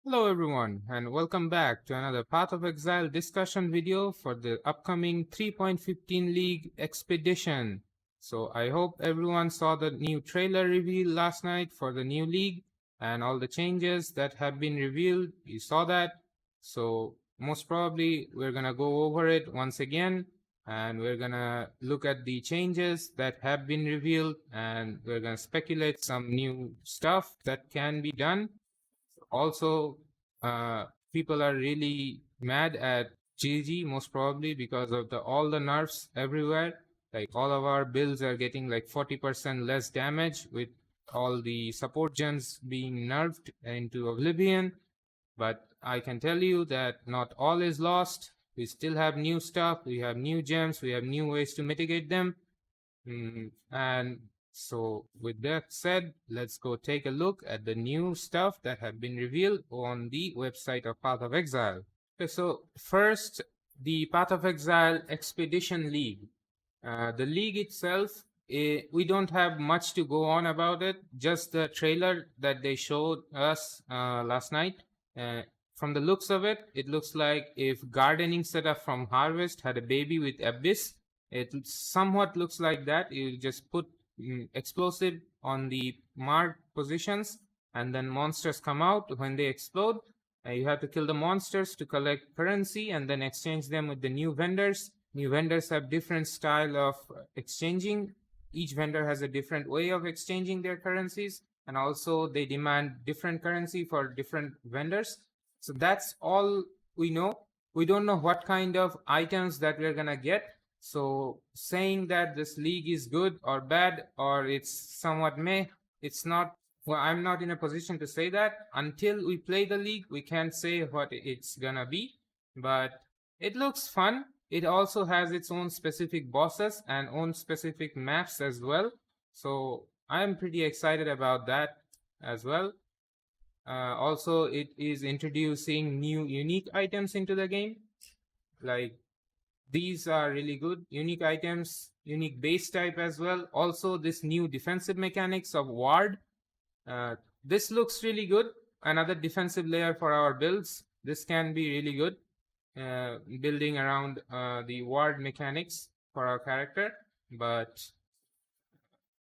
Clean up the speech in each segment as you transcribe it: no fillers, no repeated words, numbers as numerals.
Hello everyone and welcome back to another Path of Exile discussion video for the upcoming 3.15 League Expedition. So I hope everyone saw the new trailer reveal last night for the new league and all the changes that have been revealed. You saw that. So most probably we're gonna go over it once again and we're gonna look at the changes that have been revealed and we're gonna speculate some new stuff that can be done. Also, people are really mad at GG most probably because of all the nerfs everywhere. Like all of our builds are getting like 40% less damage with all the support gems being nerfed into oblivion. But I can tell you that not all is lost. We still have new stuff, we have new gems, we have new ways to mitigate them. And so with that said, let's go take a look at the new stuff that have been revealed on the website of Path of Exile. Okay, so first, the Path of Exile Expedition League. The league itself, we don't have much to go on about it, just the trailer that they showed us last night. From the looks of it, it looks like if gardening setup from Harvest had a baby with Abyss, it somewhat looks like that. You just put explosive on the marked positions and then monsters come out when they explode. You have to kill the monsters to collect currency and then exchange them with the new vendors. New vendors have different style of exchanging. Each vendor has a different way of exchanging their currencies, and also they demand different currency for different vendors. So that's all we know. We don't know what kind of items that we're gonna get. So saying that this league is good or bad or it's somewhat meh, it's not. Well, I'm not in a position to say that. Until we play the league, we can't say what it's gonna be. But it looks fun. It also has its own specific bosses and own specific maps as well. So I'm pretty excited about that as well. Also, it is introducing new unique items into the game. Like these are really good. Unique items, unique base type as well. Also, this new defensive mechanics of Ward. This looks really good. Another defensive layer for our builds. This can be really good. Building around the Ward mechanics for our character. But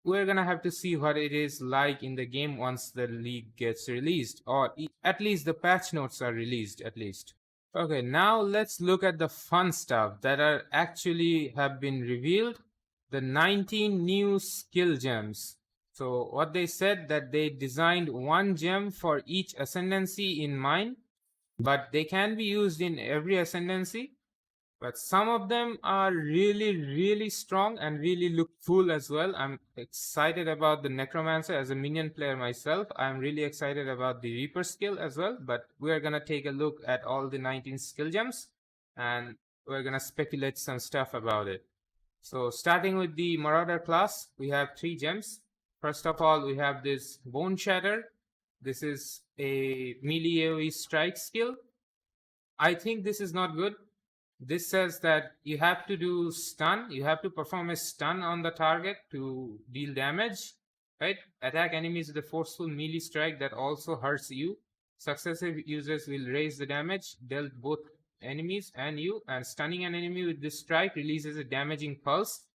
we're gonna have to see what it is like in the game once the league gets released, or at least the patch notes are released at least. Okay, now let's look at the fun stuff that are actually have been revealed. The 19 new skill gems. So what they said that they designed one gem for each ascendancy in mind, but they can be used in every ascendancy. But some of them are really strong and really look cool as well. I'm excited about the Necromancer as a minion player myself. I'm really excited about the Reaper skill as well. But we're gonna take a look at all the 19 skill gems and we're gonna speculate some stuff about it. So starting with the Marauder class, we have 3 gems. First of all, we have this Bone Shatter. This is a melee AoE strike skill. I think this is not good. This says that you have to do stun. You have to perform a stun on the target to deal damage, right? Attack enemies with a forceful melee strike that also hurts you. Successive users will raise the damage dealt both enemies and you, and stunning an enemy with this strike releases a damaging pulse.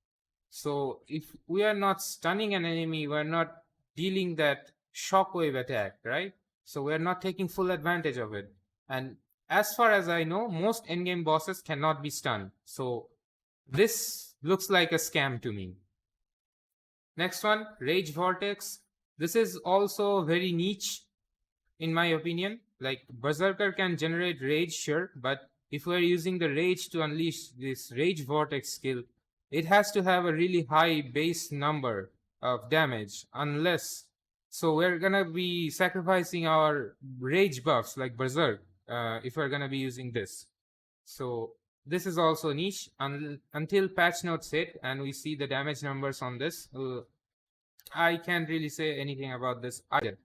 So if we are not stunning an enemy, we're not dealing that shockwave attack, right? So we're not taking full advantage of it. And as far as I know, most endgame bosses cannot be stunned. So this looks like a scam to me. Next one, Rage Vortex. This is also very niche in my opinion. Like Berserker can generate rage, sure, but if we're using the rage to unleash this Rage Vortex skill, it has to have a really high base number of damage, unless. So we're gonna be sacrificing our rage buffs like Berserk if we're gonna be using this. So this is also niche until patch notes hit and we see the damage numbers on this. I can't really say anything about this either.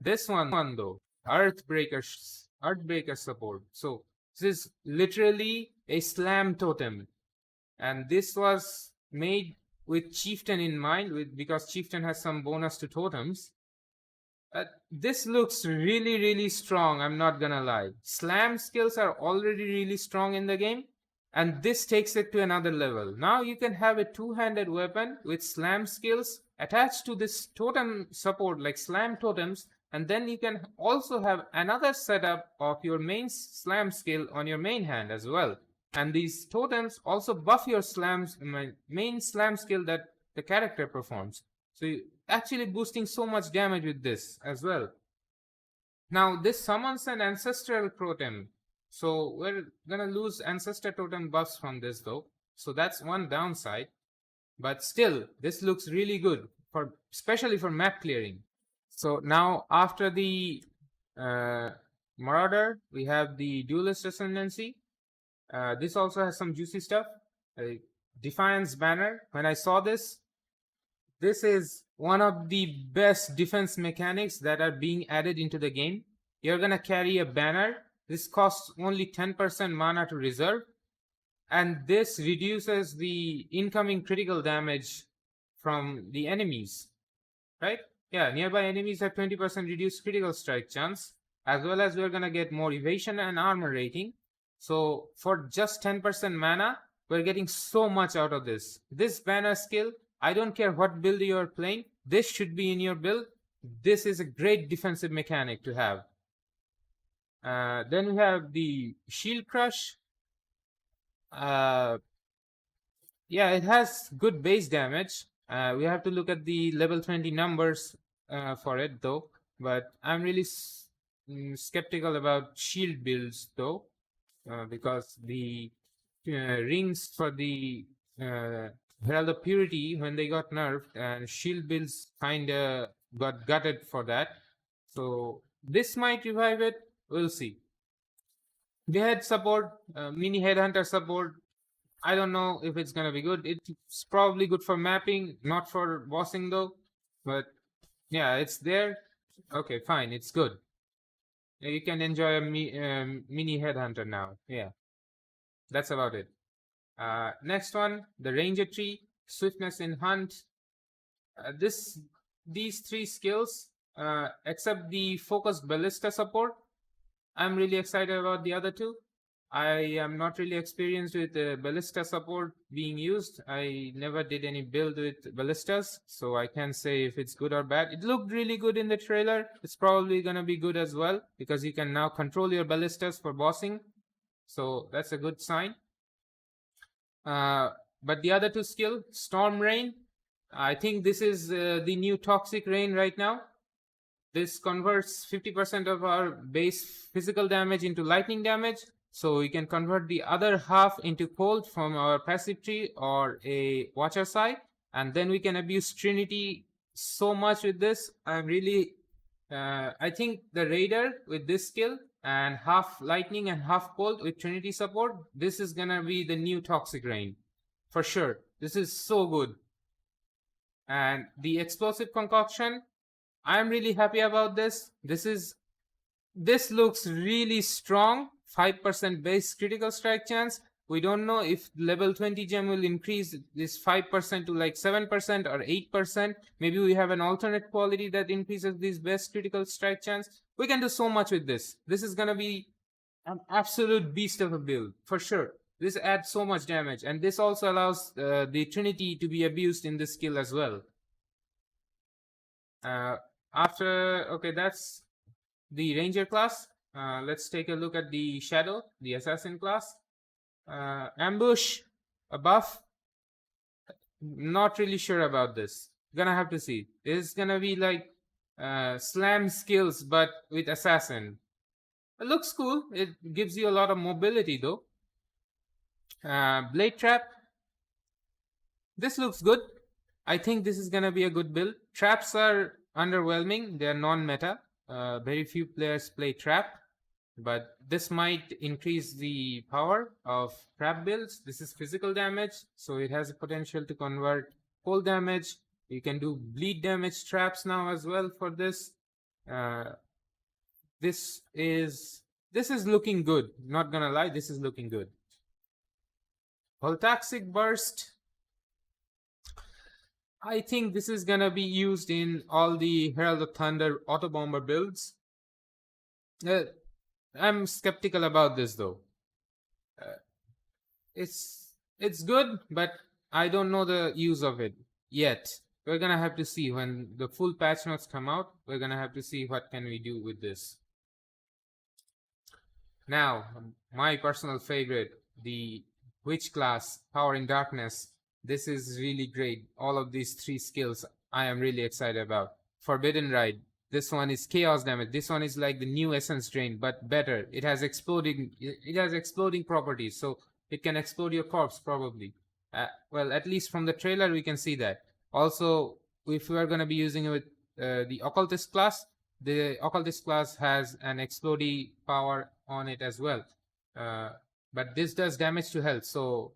This one though, Earthbreaker support. So this is literally a slam totem, and this was made with Chieftain in mind, because Chieftain has some bonus to totems. This looks really strong, I'm not gonna lie. Slam skills are already really strong in the game, and this takes it to another level. Now you can have a two-handed weapon with slam skills attached to this totem support like slam totems, and then you can also have another setup of your main slam skill on your main hand as well. And these totems also buff your main slam skill that the character performs. So you actually boosting so much damage with this as well. Now this summons an ancestral totem, so we're gonna lose ancestor totem buffs from this though, so that's one downside. But still, this looks really good for especially for map clearing. So now after the Marauder, we have the Duelist Ascendancy. This also has some juicy stuff. Defiance Banner. When I saw this is one of the best defense mechanics that are being added into the game. You're gonna carry a banner. This costs only 10% mana to reserve, and this reduces the incoming critical damage from the enemies, right? Yeah, nearby enemies have 20% reduced critical strike chance, as well as we're gonna get more evasion and armor rating. So for just 10% mana, we're getting so much out of this. This banner skill, I don't care what build you're playing, this should be in your build. This is a great defensive mechanic to have. Then we have the Shield Crush. Yeah, it has good base damage. We have to look at the level 20 numbers for it though, but I'm really skeptical about shield builds though, because the rings for the Herald of Purity, when they got nerfed, and shield builds kinda got gutted for that. So this might revive it, we'll see. They had support, mini headhunter support. I don't know if it's gonna be good. It's probably good for mapping, not for bossing though. But yeah, it's there. Okay, fine, it's good. You can enjoy a mini headhunter now. Yeah, that's about it. Next one, the Ranger Tree, Swiftness in Hunt. These three skills, except the Focused Ballista support, I'm really excited about the other two. I am not really experienced with ballista support being used. I never did any build with ballistas, so I can't say if it's good or bad. It looked really good in the trailer. It's probably gonna be good as well, because you can now control your ballistas for bossing. So that's a good sign. But the other two skill, Storm Rain, I think this is the new Toxic Rain right now. This converts 50% of our base physical damage into lightning damage. So we can convert the other half into cold from our passive tree or a Watcher side. And then we can abuse Trinity so much with this. I'm really, I think the Raider with this skill and half lightning and half cold with Trinity support, this is gonna be the new Toxic Rain. For sure. This is so good. And the Explosive Concoction, I'm really happy about this. This looks really strong. 5% base critical strike chance. We don't know if level 20 gem will increase this 5% to like 7% or 8%. Maybe we have an alternate quality that increases this best critical strike chance. We can do so much with this. This is gonna be an absolute beast of a build, for sure. This adds so much damage, and this also allows the Trinity to be abused in this skill as well. Okay, that's the Ranger class. Let's take a look at the Shadow, the Assassin class. Ambush, a buff. Not really sure about this. Gonna have to see. It's gonna be like slam skills, but with Assassin. It looks cool. It gives you a lot of mobility though. Blade Trap. This looks good. I think this is gonna be a good build. Traps are underwhelming. They are non-meta. Very few players play trap, but this might increase the power of trap builds. This is physical damage, so it has a potential to convert cold damage. You can do bleed damage traps now as well for this. This is looking good. Not gonna lie, this is looking good. Voltaxic Burst. I think this is gonna be used in all the Herald of Thunder auto bomber builds. I'm skeptical about this though. It's good, but I don't know the use of it yet. We're gonna have to see when the full patch notes come out. We're gonna have to see what can we do with this. Now, my personal favorite, the Witch class, Power in Darkness. This is really great. All of these 3 skills I am really excited about. Forbidden Ride. This one is chaos damage. This one is like the new essence drain, but better. It has exploding properties, so it can explode your corpse probably. Well, at least from the trailer we can see that. Also, if we are going to be using it with the Occultist class, the Occultist class has an explodey power on it as well. But this does damage to health, so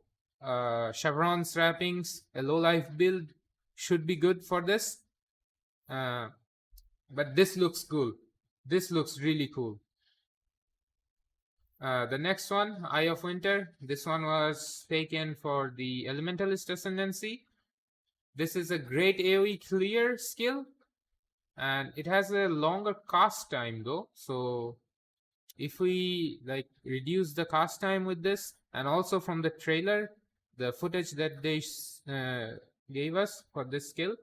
Chevron's wrappings, a low life build should be good for this. But this looks cool. This looks really cool. The next one, Eye of Winter. This one was taken for the Elementalist Ascendancy. This is a great AoE clear skill, and it has a longer cast time though. So if we like reduce the cast time with this, and also from the trailer, the footage that they gave us for this skill,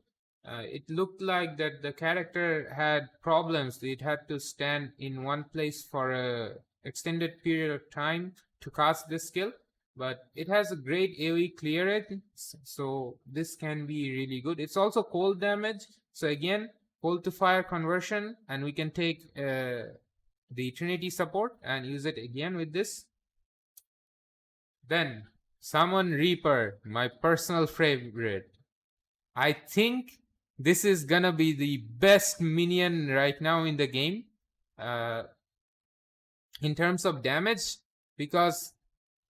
it looked like that the character had problems. It had to stand in one place for a extended period of time to cast this skill, but it has a great AoE clear rate, so this can be really good. It's also cold damage, so again, cold to fire conversion, and we can take the Trinity support and use it again with this. Then Summon Reaper, my personal favorite. I think this is gonna be the best minion right now in the game in terms of damage, because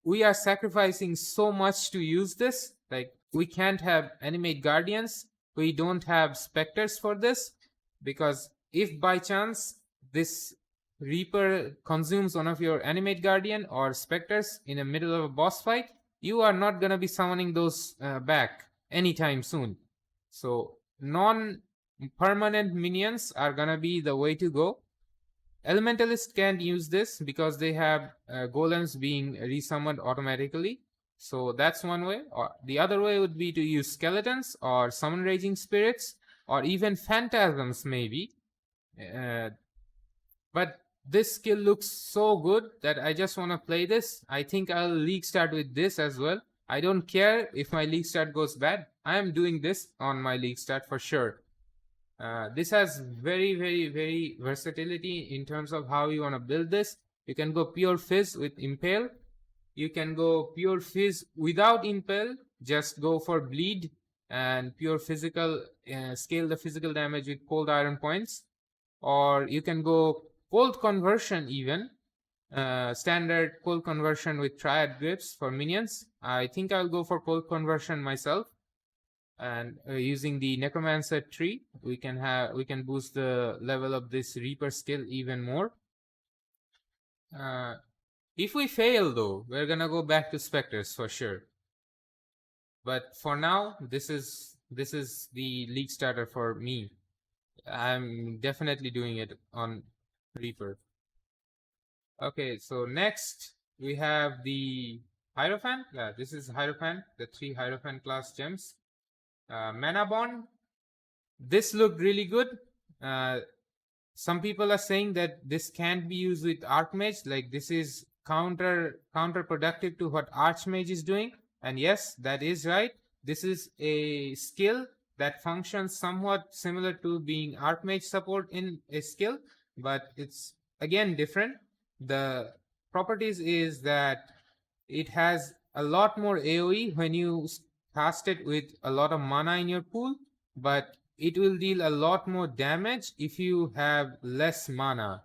we are sacrificing so much to use this. Like, we can't have Animate Guardians, we don't have Spectres for this, because if by chance this Reaper consumes one of your Animate Guardian or Spectres in the middle of a boss fight, you are not gonna be summoning those back anytime soon. So non-permanent minions are gonna be the way to go. Elementalists can't use this because they have golems being resummoned automatically. So that's one way. Or the other way would be to use skeletons or summon raging spirits or even phantasms maybe. But this skill looks so good that I just want to play this. I think I'll league start with this as well. I don't care if my league start goes bad. I am doing this on my league start for sure. This has very, very, very versatility in terms of how you want to build this. You can go pure fizz with impale. You can go pure fizz without impale. Just go for bleed and pure physical, scale the physical damage with cold iron points. Or you can go cold conversion even. Standard cold conversion with triad grips for minions. I think I'll go for cold conversion myself. And using the Necromancer tree, we can boost the level of this Reaper skill even more. If we fail though, we're gonna go back to Spectres for sure. But for now, this is the league starter for me. I'm definitely doing it on Reaper. Okay, so next we have the Pyrofan. Yeah, this is Hierophant, the 3 Hierophant class gems. Mana Bond, this looked really good. Some people are saying that this can't be used with Archmage, like this is counterproductive to what Archmage is doing. And yes, that is right. This is a skill that functions somewhat similar to being Archmage support in a skill, but it's again different. The properties is that it has a lot more AoE when you cast it with a lot of mana in your pool, but it will deal a lot more damage if you have less mana.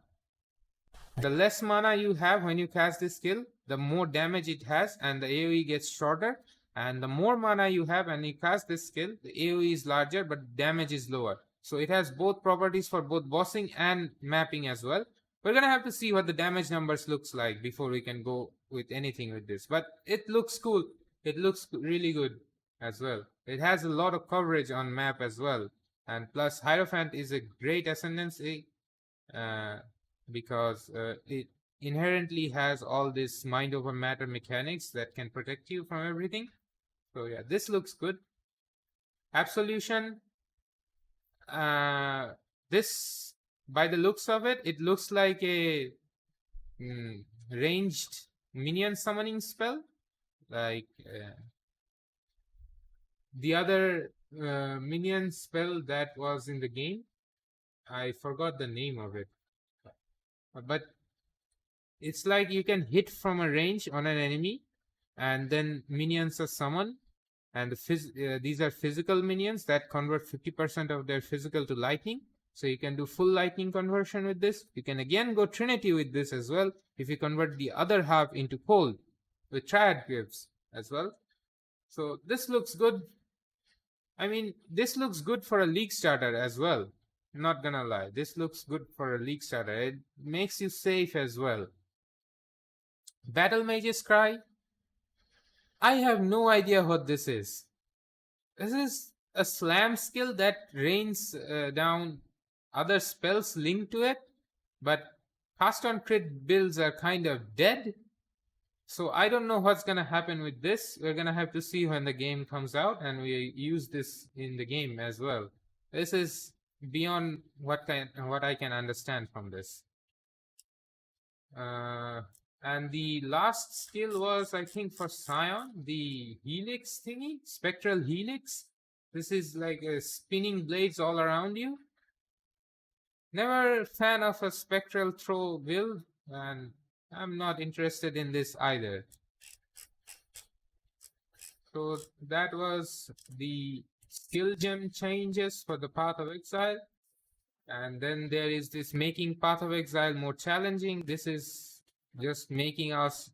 The less mana you have when you cast this skill, the more damage it has and the AoE gets shorter. And the more mana you have and you cast this skill, the AoE is larger but damage is lower. So it has both properties for both bossing and mapping as well. We're gonna have to see what the damage numbers looks like before we can go with anything with this. But it looks cool. It looks really good as well. it has a lot of coverage on map as well. And plus Hierophant is a great ascendancy because it inherently has all this mind over matter mechanics that can protect you from everything. So yeah, this looks good. Absolution, this, by the looks of it, it looks like a ranged minion summoning spell, like the other minion spell that was in the game. I forgot the name of it, but it's like you can hit from a range on an enemy, and then minions are summoned, and these are physical minions that convert 50% of their physical to lightning. So you can do full lightning conversion with this. You can again go Trinity with this as well if you convert the other half into cold with Triad Gives as well. So this looks good. I mean, this looks good for a league starter as well. Not gonna lie, this looks good for a league starter. It makes you safe as well. Battle Mage's Cry. I have no idea what this is. This is a slam skill that rains down other spells linked to it, but cast on crit builds are kind of dead. So I don't know what's gonna happen with this. We're gonna have to see when the game comes out, and we use this in the game as well. This is beyond what I can understand from this. And the last skill was, I think, for Scion, the Helix thingy, Spectral Helix. This is like a spinning blades all around you. Never a fan of a Spectral Throw build, and I'm not interested in this either. So that was the skill gem changes for the Path of Exile. And then there is this making Path of Exile more challenging. This is just making us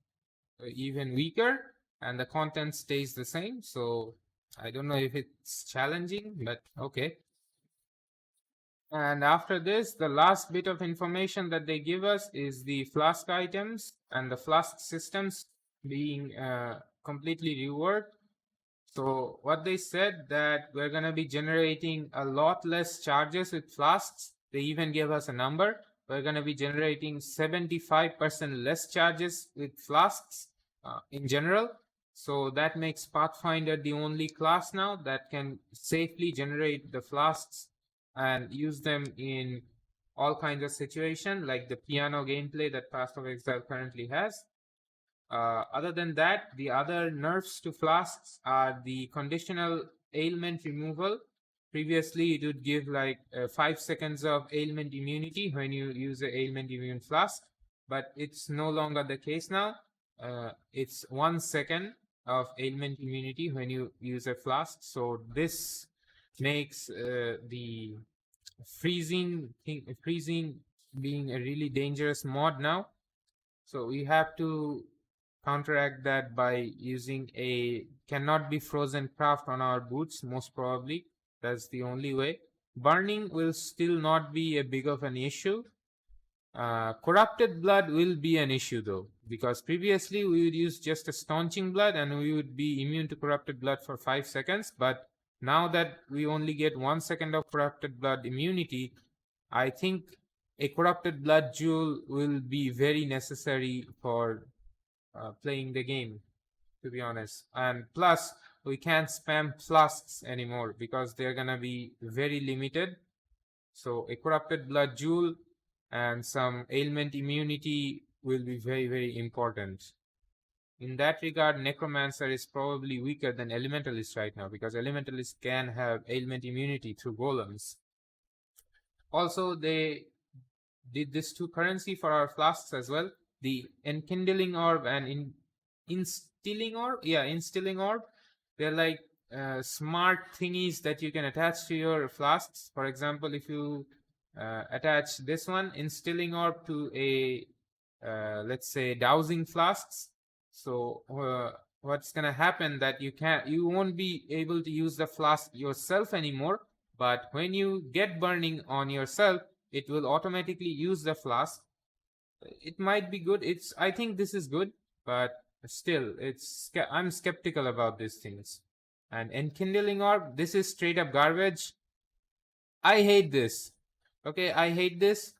even weaker, and the content stays the same. So I don't know if it's challenging, but okay. And after this, the last bit of information that they give us is the Flask items and the Flask systems being completely reworked. So what they said, that we're going to be generating a lot less charges with Flasks. They even gave us a number. We're going to be generating 75% less charges with Flasks in general. So that makes Pathfinder the only class now that can safely generate the Flasks and use them in all kinds of situations, like the piano gameplay that Path of Exile currently has. Other than that, the other nerfs to Flasks are the conditional ailment removal. Previously, it would give like 5 seconds of ailment immunity when you use an ailment immune Flask, but it's no longer the case now. It's 1 second of ailment immunity when you use a Flask. So this makes the freezing being a really dangerous mod now. So we have to counteract that by using a cannot be frozen craft on our boots, most probably. That's the only way. Burning will still not be a big of an issue. Corrupted blood will be an issue though, because previously we would use just a staunching blood and we would be immune to corrupted blood for 5 seconds, but now that we only get 1 second of corrupted blood immunity, I think a corrupted blood jewel will be very necessary for playing the game, to be honest. And plus, we can't spam Flasks anymore because they're gonna be very limited. So a corrupted blood jewel and some ailment immunity will be very, very important. In that regard, Necromancer is probably weaker than Elementalist right now, because Elementalist can have ailment immunity through golems. Also, they did this 2 currency for our Flasks as well. The Enkindling Orb and Instilling Orb. Yeah, Instilling Orb. They're like smart thingies that you can attach to your Flasks. For example, if you attach this one, Instilling Orb, to a let's say Dowsing Flasks. So what's gonna happen that you won't be able to use the Flask yourself anymore, but when you get burning on yourself, it will automatically use the Flask. It might be good. I think this is good, but still, I'm skeptical about these things. And Enkindling Orb, this is straight up garbage. I hate this. Okay, I hate this.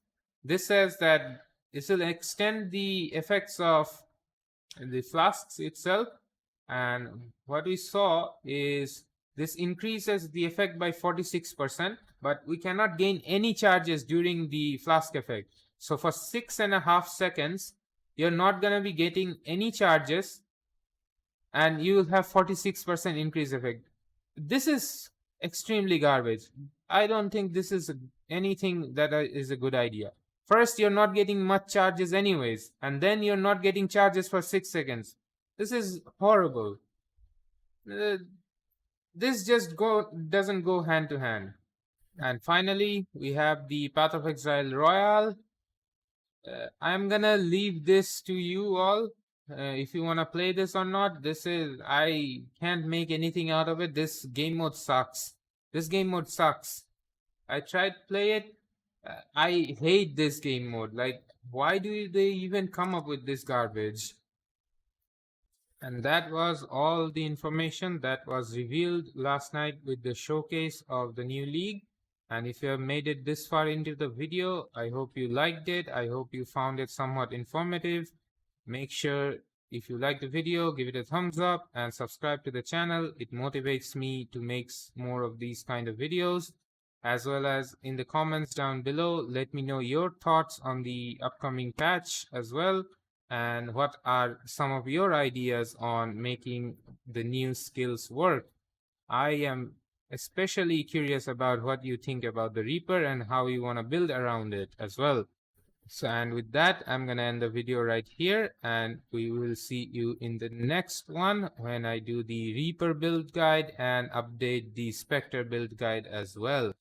This says that this will extend the effects of the flasks itself, and what we saw is this increases the effect by 46%, but we cannot gain any charges during the flask effect. So for 6.5 seconds, you're not gonna be getting any charges, and you will have 46% increase effect. This is extremely garbage. I don't think this is anything that is a good idea. First, you're not getting much charges anyways, and then you're not getting charges for 6 seconds. This is horrible. This just doesn't go hand to hand. And finally, we have the Path of Exile Royale. I'm gonna leave this to you all. If you wanna play this or not, I can't make anything out of it. This game mode sucks. This game mode sucks. I tried to play it. I hate this game mode. Like, why do they even come up with this garbage? And that was all the information that was revealed last night with the showcase of the new league. And if you have made it this far into the video, I hope you liked it. I hope you found it somewhat informative. Make sure if you like the video, give it a thumbs up and subscribe to the channel. It motivates me to make more of these kind of videos. As well as in the comments down below, let me know your thoughts on the upcoming patch as well. And what are some of your ideas on making the new skills work? I am especially curious about what you think about the Reaper and how you want to build around it as well. So, and with that, I'm going to end the video right here, and we will see you in the next one when I do the Reaper build guide and update the Spectre build guide as well.